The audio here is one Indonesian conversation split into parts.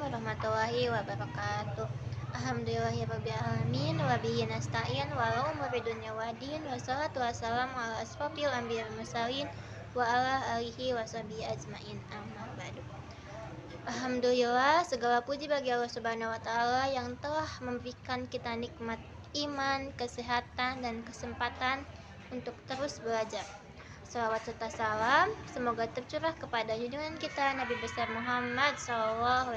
warahmatullahi wabarakatuh. Alhamdulillahirabbil alamin wa bihi nasta'in wa ala umuri dunya waddin wassalatu wassalamu ala asrofil anbiya'i wal mursalin wa ala alihi washabihi ajmain amma ba'du. Alhamdulillah, segala puji bagi Allah Subhanahu wa taala yang telah memberikan kita nikmat iman, kesehatan dan kesempatan untuk terus belajar. Salawat serta salam semoga tercurah kepada junjungan kita Nabi besar Muhammad SAW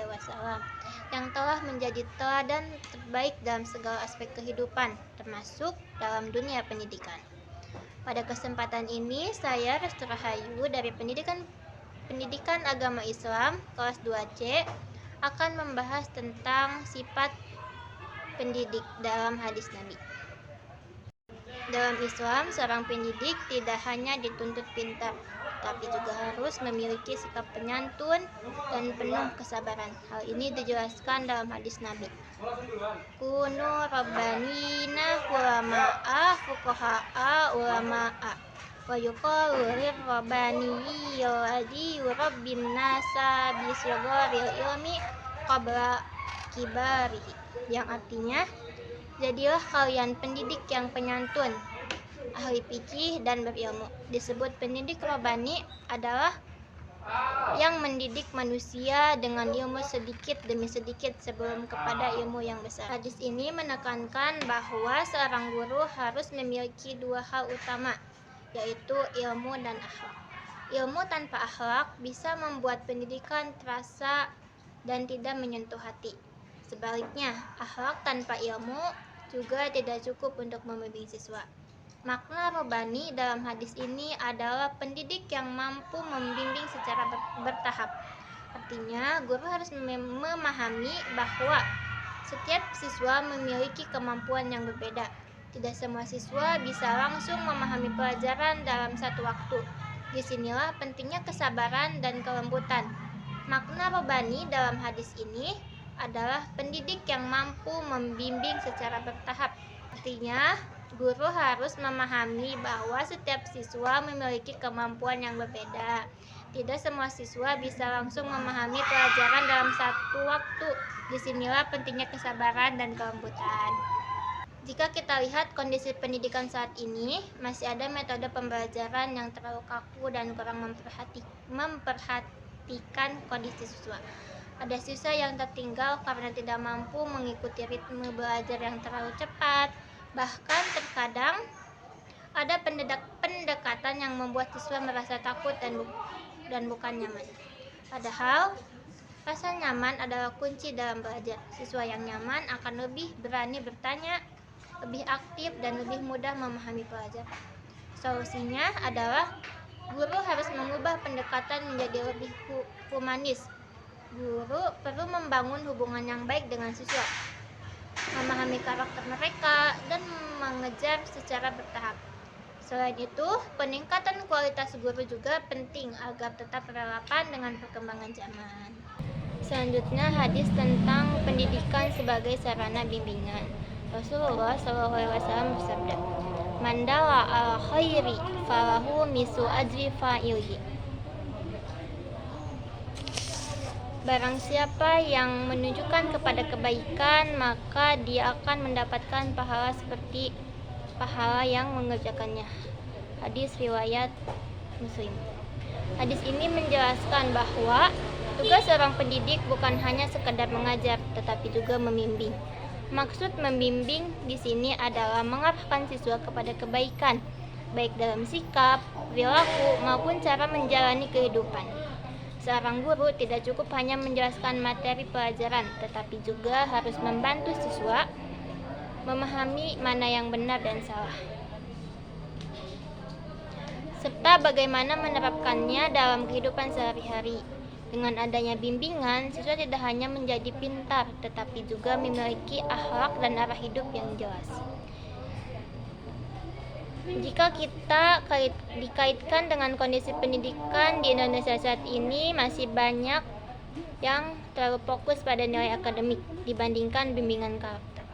yang telah menjadi teladan terbaik dalam segala aspek kehidupan, termasuk dalam dunia pendidikan. Pada kesempatan ini saya Restu Rahayu dari Pendidikan Agama Islam kelas 2C akan membahas tentang sifat pendidik dalam hadis Nabi. Dalam Islam, seorang pendidik tidak hanya dituntut pintar, tapi juga harus memiliki sikap penyantun dan penuh kesabaran. Hal ini dijelaskan dalam hadis Nabi. Kunu rabbanina ulama'a fuqaha'a ulama'a wa yuqalu lirrabbani alladhi yurabbin nasa bisigharil ilmi qabla kibarihi, yang artinya, jadilah kalian pendidik yang penyantun, ahli fikih dan berilmu. Disebut pendidik Rabbani adalah yang mendidik manusia dengan ilmu sedikit demi sedikit sebelum kepada ilmu yang besar. Hadis ini menekankan bahwa seorang guru harus memiliki dua hal utama, yaitu ilmu dan akhlak. Ilmu tanpa akhlak bisa membuat pendidikan terasa dan tidak menyentuh hati. Sebaliknya, akhlak tanpa ilmu juga tidak cukup untuk membimbing siswa. Makna Rabbani dalam hadis ini adalah pendidik yang mampu membimbing secara bertahap. Artinya, guru harus memahami bahwa setiap siswa memiliki kemampuan yang berbeda. Tidak semua siswa bisa langsung memahami pelajaran dalam satu waktu. Disinilah pentingnya kesabaran dan kelembutan. Makna Rabbani dalam hadis ini adalah pendidik yang mampu membimbing secara bertahap. Artinya, guru harus memahami bahwa setiap siswa memiliki kemampuan yang berbeda. Tidak semua siswa bisa langsung memahami pelajaran dalam satu waktu. Disinilah pentingnya kesabaran dan kelembutan. Jika kita lihat kondisi pendidikan saat ini, masih ada metode pembelajaran yang terlalu kaku dan kurang memperhatikan kondisi siswa. Ada siswa yang tertinggal karena tidak mampu mengikuti ritme belajar yang terlalu cepat. Bahkan terkadang ada pendekatan yang membuat siswa merasa takut dan bukan nyaman. Padahal rasa nyaman adalah kunci dalam belajar. Siswa yang nyaman akan lebih berani bertanya, lebih aktif dan lebih mudah memahami pelajaran. Solusinya adalah guru harus mengubah pendekatan menjadi lebih humanis. Guru perlu membangun hubungan yang baik dengan siswa, memahami karakter mereka, dan mengejar secara bertahap. Selain itu, peningkatan kualitas guru juga penting agar tetap relevan dengan perkembangan zaman. Selanjutnya, hadis tentang pendidikan sebagai sarana bimbingan. Rasulullah SAW bersabda, "Man dalla al khairi falahu mislu ajri fa'ilihi." Barang siapa yang menunjukkan kepada kebaikan, maka dia akan mendapatkan pahala seperti pahala yang mengerjakannya. Hadis riwayat Muslim. Hadis ini menjelaskan bahwa tugas seorang pendidik bukan hanya sekedar mengajar, tetapi juga membimbing. Maksud membimbing di sini adalah mengarahkan siswa kepada kebaikan, baik dalam sikap, perilaku, maupun cara menjalani kehidupan. Seorang guru tidak cukup hanya menjelaskan materi pelajaran, tetapi juga harus membantu siswa memahami mana yang benar dan salah, serta bagaimana menerapkannya dalam kehidupan sehari-hari. Dengan adanya bimbingan, siswa tidak hanya menjadi pintar, tetapi juga memiliki akhlak dan arah hidup yang jelas. Jika kita dikaitkan dengan kondisi pendidikan di Indonesia saat ini, masih banyak yang terlalu fokus pada nilai akademik dibandingkan bimbingan karakter.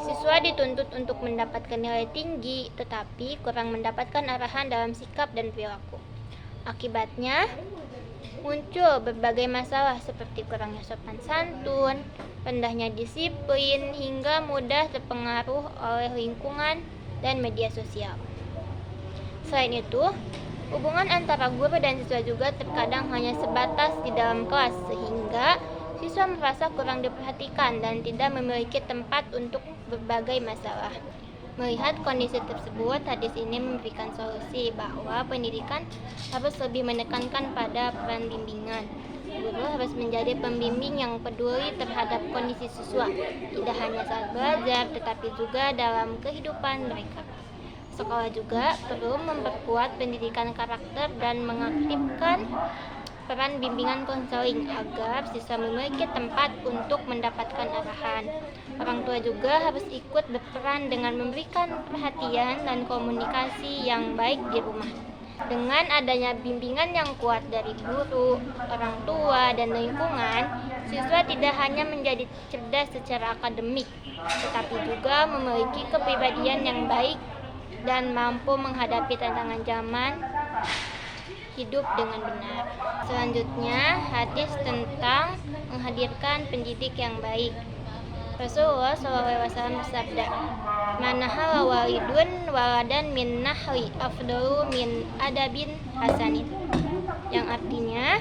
Siswa dituntut untuk mendapatkan nilai tinggi, tetapi kurang mendapatkan arahan dalam sikap dan perilaku. Akibatnya, muncul berbagai masalah seperti kurangnya sopan santun, rendahnya disiplin, hingga mudah terpengaruh oleh lingkungan dan media sosial. Selain itu, hubungan antara guru dan siswa juga terkadang hanya sebatas di dalam kelas, sehingga siswa merasa kurang diperhatikan dan tidak memiliki tempat untuk berbagai masalah. Melihat kondisi tersebut, hadis ini memberikan solusi bahwa pendidikan harus lebih menekankan pada peran bimbingan. Guru harus menjadi pembimbing yang peduli terhadap kondisi siswa, tidak hanya saat belajar, tetapi juga dalam kehidupan mereka. Sekolah juga perlu memperkuat pendidikan karakter dan mengaktifkan peran bimbingan konseling agar siswa memiliki tempat untuk mendapatkan arahan. Orang tua juga harus ikut berperan dengan memberikan perhatian dan komunikasi yang baik di rumah. Dengan adanya bimbingan yang kuat dari guru, orang tua, dan lingkungan, siswa tidak hanya menjadi cerdas secara akademik, tetapi juga memiliki kepribadian yang baik dan mampu menghadapi tantangan zaman hidup dengan benar. Selanjutnya, hadis tentang menghadirkan pendidik yang baik. Rasulullah SAW bersabda, "Manahala walidun waladan min nahri afdalu min adabin hasanin." Yang artinya,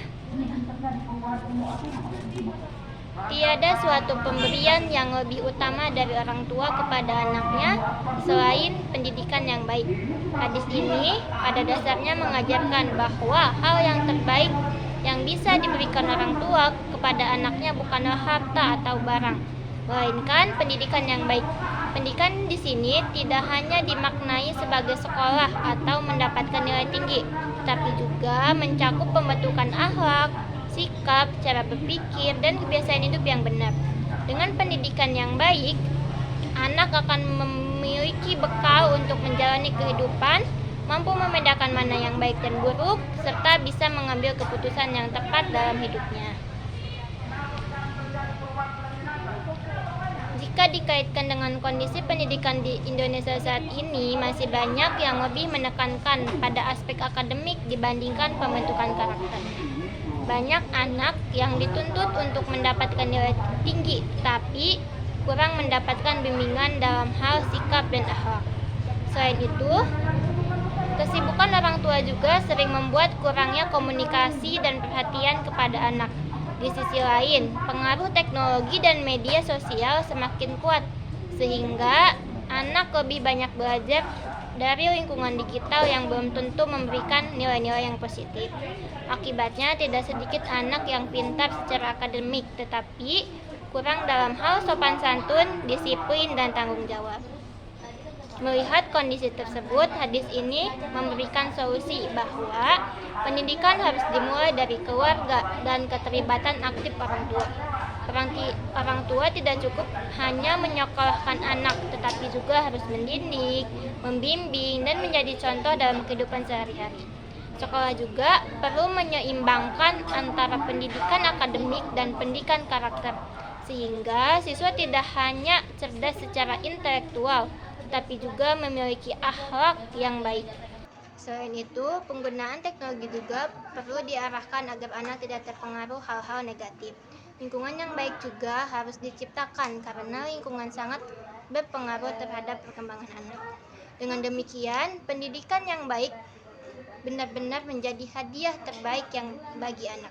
tiada suatu pemberian yang lebih utama dari orang tua kepada anaknya selain pendidikan yang baik. Hadis ini pada dasarnya mengajarkan bahwa hal yang terbaik yang bisa diberikan orang tua kepada anaknya bukanlah harta atau barang, melainkan pendidikan yang baik. Pendidikan di sini tidak hanya dimaknai sebagai sekolah atau mendapatkan nilai tinggi, tapi juga mencakup pembentukan akhlak, sikap, cara berpikir, dan kebiasaan hidup yang benar. Dengan pendidikan yang baik, anak akan memiliki bekal untuk menjalani kehidupan, mampu membedakan mana yang baik dan buruk, serta bisa mengambil keputusan yang tepat dalam hidupnya. Jika dikaitkan dengan kondisi pendidikan di Indonesia saat ini, masih banyak yang lebih menekankan pada aspek akademik dibandingkan pembentukan karakter. Banyak anak yang dituntut untuk mendapatkan nilai tinggi, tapi kurang mendapatkan bimbingan dalam hal sikap dan akhlak. Selain itu, kesibukan orang tua juga sering membuat kurangnya komunikasi dan perhatian kepada anak. Di sisi lain, pengaruh teknologi dan media sosial semakin kuat, sehingga anak lebih banyak belajar dari lingkungan digital yang belum tentu memberikan nilai-nilai yang positif. Akibatnya, tidak sedikit anak yang pintar secara akademik, tetapi kurang dalam hal sopan santun, disiplin, dan tanggung jawab. Melihat kondisi tersebut, hadis ini memberikan solusi bahwa pendidikan harus dimulai dari keluarga dan keterlibatan aktif orang tua. Orang tua tidak cukup hanya menyekolahkan anak, tetapi juga harus mendidik, membimbing, dan menjadi contoh dalam kehidupan sehari-hari. Sekolah juga perlu menyeimbangkan antara pendidikan akademik dan pendidikan karakter, sehingga siswa tidak hanya cerdas secara intelektual, tetapi juga memiliki akhlak yang baik. Selain itu, penggunaan teknologi juga perlu diarahkan agar anak tidak terpengaruh hal-hal negatif. Lingkungan yang baik juga harus diciptakan karena lingkungan sangat berpengaruh terhadap perkembangan anak. Dengan demikian, pendidikan yang baik benar-benar menjadi hadiah terbaik yang bagi anak.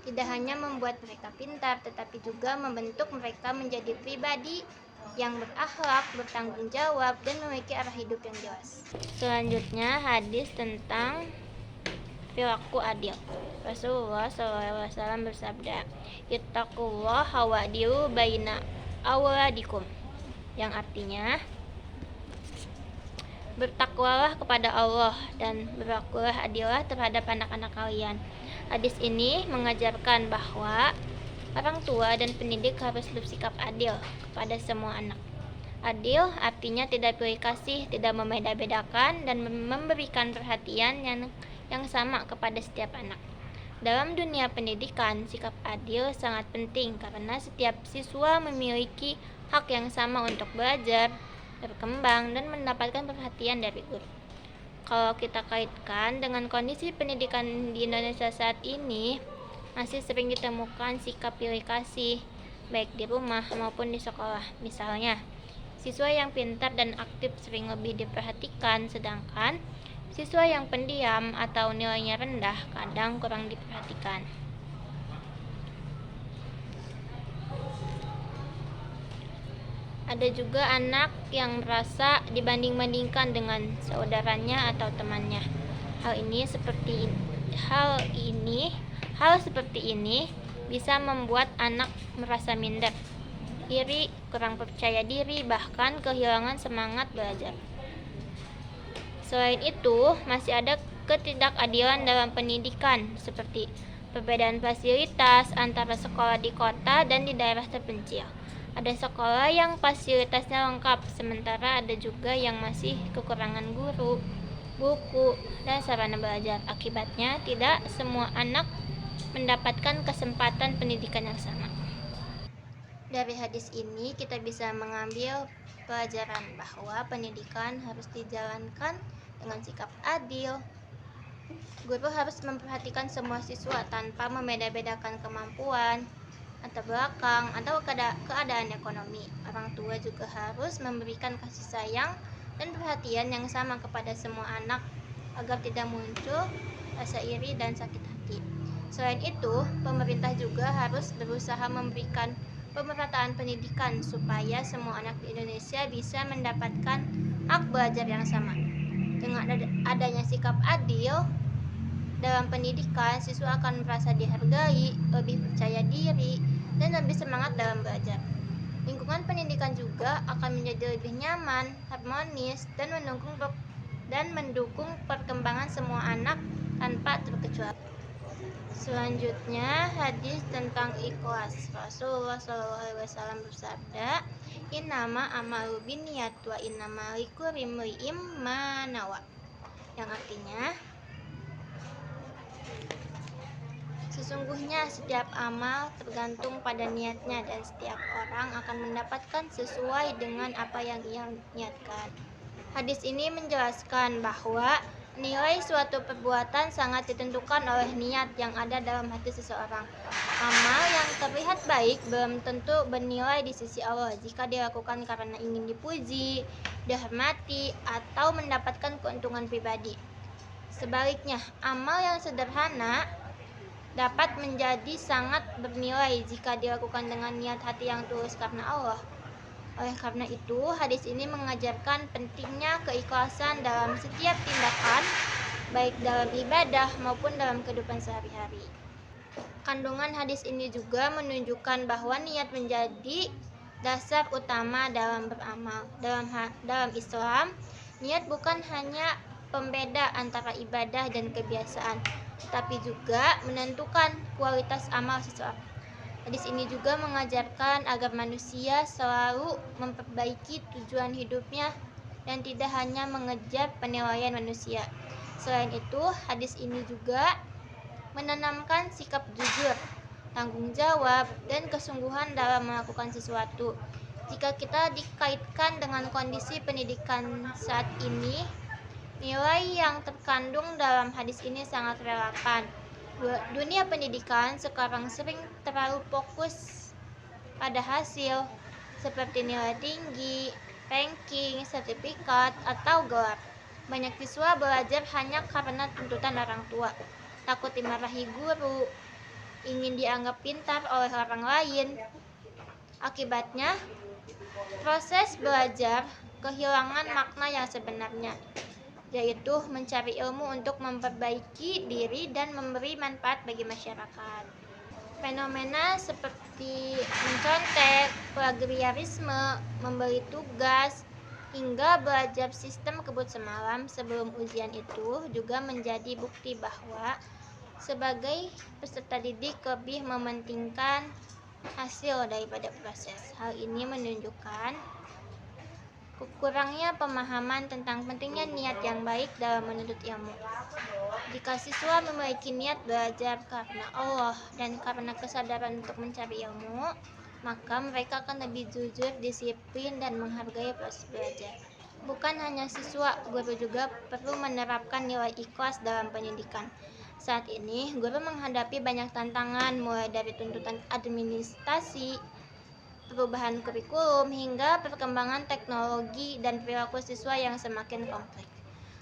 Tidak hanya membuat mereka pintar, tetapi juga membentuk mereka menjadi pribadi yang berakhlak, bertanggung jawab, dan memiliki arah hidup yang jelas. Selanjutnya, hadis tentang perilaku adil. Rasulullah SAW bersabda, "Ittaqullaha wa'dilu baina awladikum." Yang artinya, bertakwalah kepada Allah dan berlakulah adillah terhadap anak-anak kalian. Hadis ini mengajarkan bahwa orang tua dan pendidik harus bersikap adil kepada semua anak. Adil artinya tidak pilih kasih, tidak membeda-bedakan, dan memberikan perhatian yang sama kepada setiap anak. Dalam dunia pendidikan, sikap adil sangat penting karena setiap siswa memiliki hak yang sama untuk belajar, berkembang, dan mendapatkan perhatian dari guru. Kalau kita kaitkan dengan kondisi pendidikan di Indonesia saat ini, masih sering ditemukan sikap pilih kasih, baik di rumah maupun di sekolah. Misalnya, siswa yang pintar dan aktif sering lebih diperhatikan, sedangkan siswa yang pendiam atau nilainya rendah kadang kurang diperhatikan. Ada juga anak yang merasa dibanding-bandingkan dengan saudaranya atau temannya. Hal seperti ini bisa membuat anak merasa minder, iri, kurang percaya diri, bahkan kehilangan semangat belajar. Selain itu, masih ada ketidakadilan dalam pendidikan, seperti perbedaan fasilitas antara sekolah di kota dan di daerah terpencil. Ada sekolah yang fasilitasnya lengkap, sementara ada juga yang masih kekurangan guru, buku, dan sarana belajar. Akibatnya, tidak semua anak mendapatkan kesempatan pendidikan yang sama. Dari hadis ini, kita bisa mengambil pelajaran bahwa pendidikan harus dijalankan dengan sikap adil. Guru harus memperhatikan semua siswa tanpa membeda-bedakan kemampuan, latar belakang, atau keadaan ekonomi. Orang tua juga harus memberikan kasih sayang dan perhatian yang sama kepada semua anak agar tidak muncul rasa iri dan sakit hati. Selain itu, pemerintah juga harus berusaha memberikan pemerataan pendidikan supaya semua anak di Indonesia bisa mendapatkan hak belajar yang sama. Dengan adanya sikap adil dalam pendidikan, siswa akan merasa dihargai, lebih percaya diri, dan lebih semangat dalam belajar. Lingkungan pendidikan juga akan menjadi lebih nyaman, harmonis, dan mendukung perkembangan semua anak tanpa terkecuali. Selanjutnya, hadis tentang ikhlas. Rasulullah SAW bersabda, "Innama amalu binniyat wa innama likulli imri'in ma nawa." Yang artinya, sesungguhnya setiap amal tergantung pada niatnya dan setiap orang akan mendapatkan sesuai dengan apa yang ia niatkan. Hadis ini menjelaskan bahwa nilai suatu perbuatan sangat ditentukan oleh niat yang ada dalam hati seseorang. Amal yang terlihat baik belum tentu bernilai di sisi Allah jika dilakukan karena ingin dipuji, dihormati, atau mendapatkan keuntungan pribadi. Sebaliknya, amal yang sederhana dapat menjadi sangat bernilai jika dilakukan dengan niat hati yang tulus karena Allah. Oleh karena itu, hadis ini mengajarkan pentingnya keikhlasan dalam setiap tindakan, baik dalam ibadah maupun dalam kehidupan sehari-hari. Kandungan hadis ini juga menunjukkan bahwa niat menjadi dasar utama dalam beramal. Dalam Islam, niat bukan hanya pembeda antara ibadah dan kebiasaan, tetapi juga menentukan kualitas amal seseorang. Hadis ini juga mengajarkan agar manusia selalu memperbaiki tujuan hidupnya dan tidak hanya mengejar penilaian manusia. Selain itu, hadis ini juga menanamkan sikap jujur, tanggung jawab, dan kesungguhan dalam melakukan sesuatu. Jika kita dikaitkan dengan kondisi pendidikan saat ini, nilai yang terkandung dalam hadis ini sangat relevan. Dunia pendidikan sekarang sering terlalu fokus pada hasil, seperti nilai tinggi, ranking, sertifikat, atau gelar. Banyak siswa belajar hanya karena tuntutan orang tua, takut dimarahi guru, ingin dianggap pintar oleh orang lain. Akibatnya, proses belajar kehilangan makna yang sebenarnya, yaitu mencari ilmu untuk memperbaiki diri dan memberi manfaat bagi masyarakat. Fenomena seperti mencontek, plagiarisme, memberi tugas, hingga belajar sistem kebut semalam sebelum ujian itu juga menjadi bukti bahwa sebagai peserta didik lebih mementingkan hasil daripada proses. Hal ini menunjukkan kurangnya pemahaman tentang pentingnya niat yang baik dalam menuntut ilmu. Jika siswa memiliki niat belajar karena Allah dan karena kesadaran untuk mencari ilmu, maka mereka akan lebih jujur, disiplin, dan menghargai proses belajar. Bukan hanya siswa, guru juga perlu menerapkan nilai ikhlas dalam pendidikan. Saat ini, guru menghadapi banyak tantangan, mulai dari tuntutan administrasi, perubahan kurikulum, hingga perkembangan teknologi dan perilaku siswa yang semakin kompleks.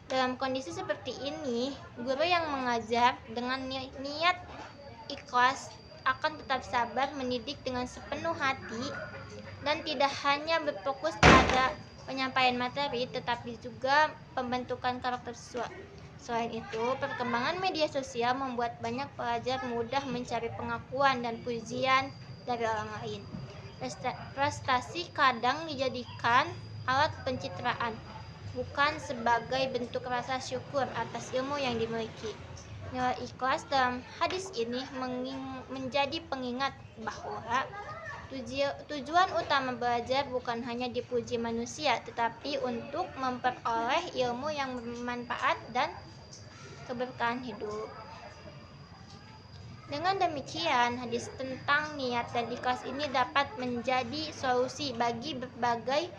Dalam kondisi seperti ini, guru yang mengajar dengan niat ikhlas akan tetap sabar mendidik dengan sepenuh hati dan tidak hanya berfokus pada penyampaian materi tetapi juga pembentukan karakter siswa. Selain itu, perkembangan media sosial membuat banyak pelajar mudah mencari pengakuan dan pujian dari orang lain. Prestasi kadang dijadikan alat pencitraan, bukan sebagai bentuk rasa syukur atas ilmu yang dimiliki. Nilai ikhlas dalam hadis ini menjadi pengingat bahwa tujuan utama belajar bukan hanya dipuji manusia, tetapi untuk memperoleh ilmu yang bermanfaat dan keberkahan hidup. Dengan demikian, hadis tentang niat dan ikhlas ini dapat menjadi solusi bagi berbagai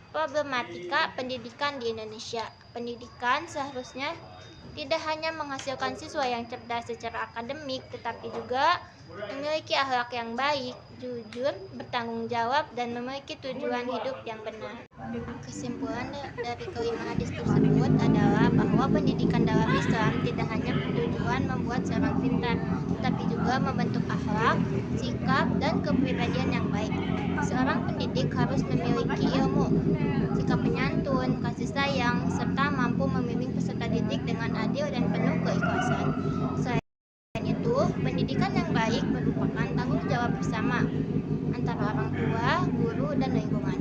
problematika pendidikan di Indonesia. Pendidikan seharusnya tidak hanya menghasilkan siswa yang cerdas secara akademik, tetapi juga memiliki akhlak yang baik, jujur, bertanggung jawab, dan memiliki tujuan hidup yang benar. Kesimpulan dari kelima hadis tersebut adalah bahwa pendidikan dalam Islam tidak hanya bertujuan membuat seorang pintar, tetapi juga membentuk akhlak, sikap, dan kepribadian yang baik. Seorang pendidik harus memiliki ilmu, sikap penyantun, kasih sayang, serta mampu membimbing peserta didik dengan adil dan penuh keikhlasan. Selain itu, pendidikan yang baik merupakan tanggung jawab bersama antara orang tua, guru, dan lingkungan.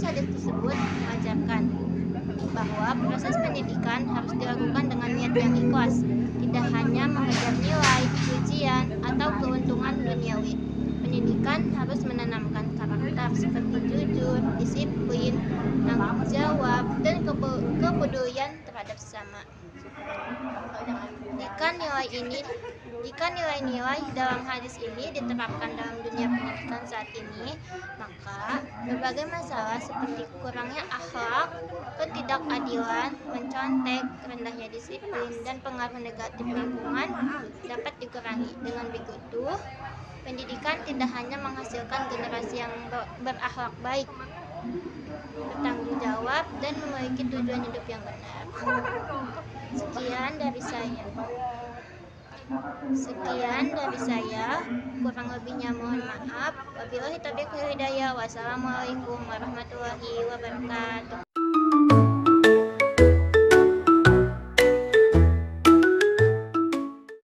Hadis tersebut mengajarkan bahwa proses pendidikan harus dilakukan dengan niat yang ikhlas, tidak hanya mengejar nilai, pujian, atau keuntungan duniawi. Pendidikan harus menanamkan karakter seperti jujur, disiplin, tanggung jawab, dan kepedulian terhadap sesama. Jika nilai-nilai dalam hadis ini diterapkan dalam dunia pendidikan saat ini, maka berbagai masalah seperti kurangnya akhlak, ketidakadilan, mencontek, rendahnya disiplin, dan pengaruh negatif lingkungan dapat dikurangi. Dengan begitu, pendidikan tidak hanya menghasilkan generasi yang berakhlak baik, bertanggung jawab, dan memiliki tujuan hidup yang benar. Sekian dari saya, kurang lebihnya mohon maaf. Wabillahi taufiq wal hidayah. Wassalamualaikum warahmatullahi wabarakatuh.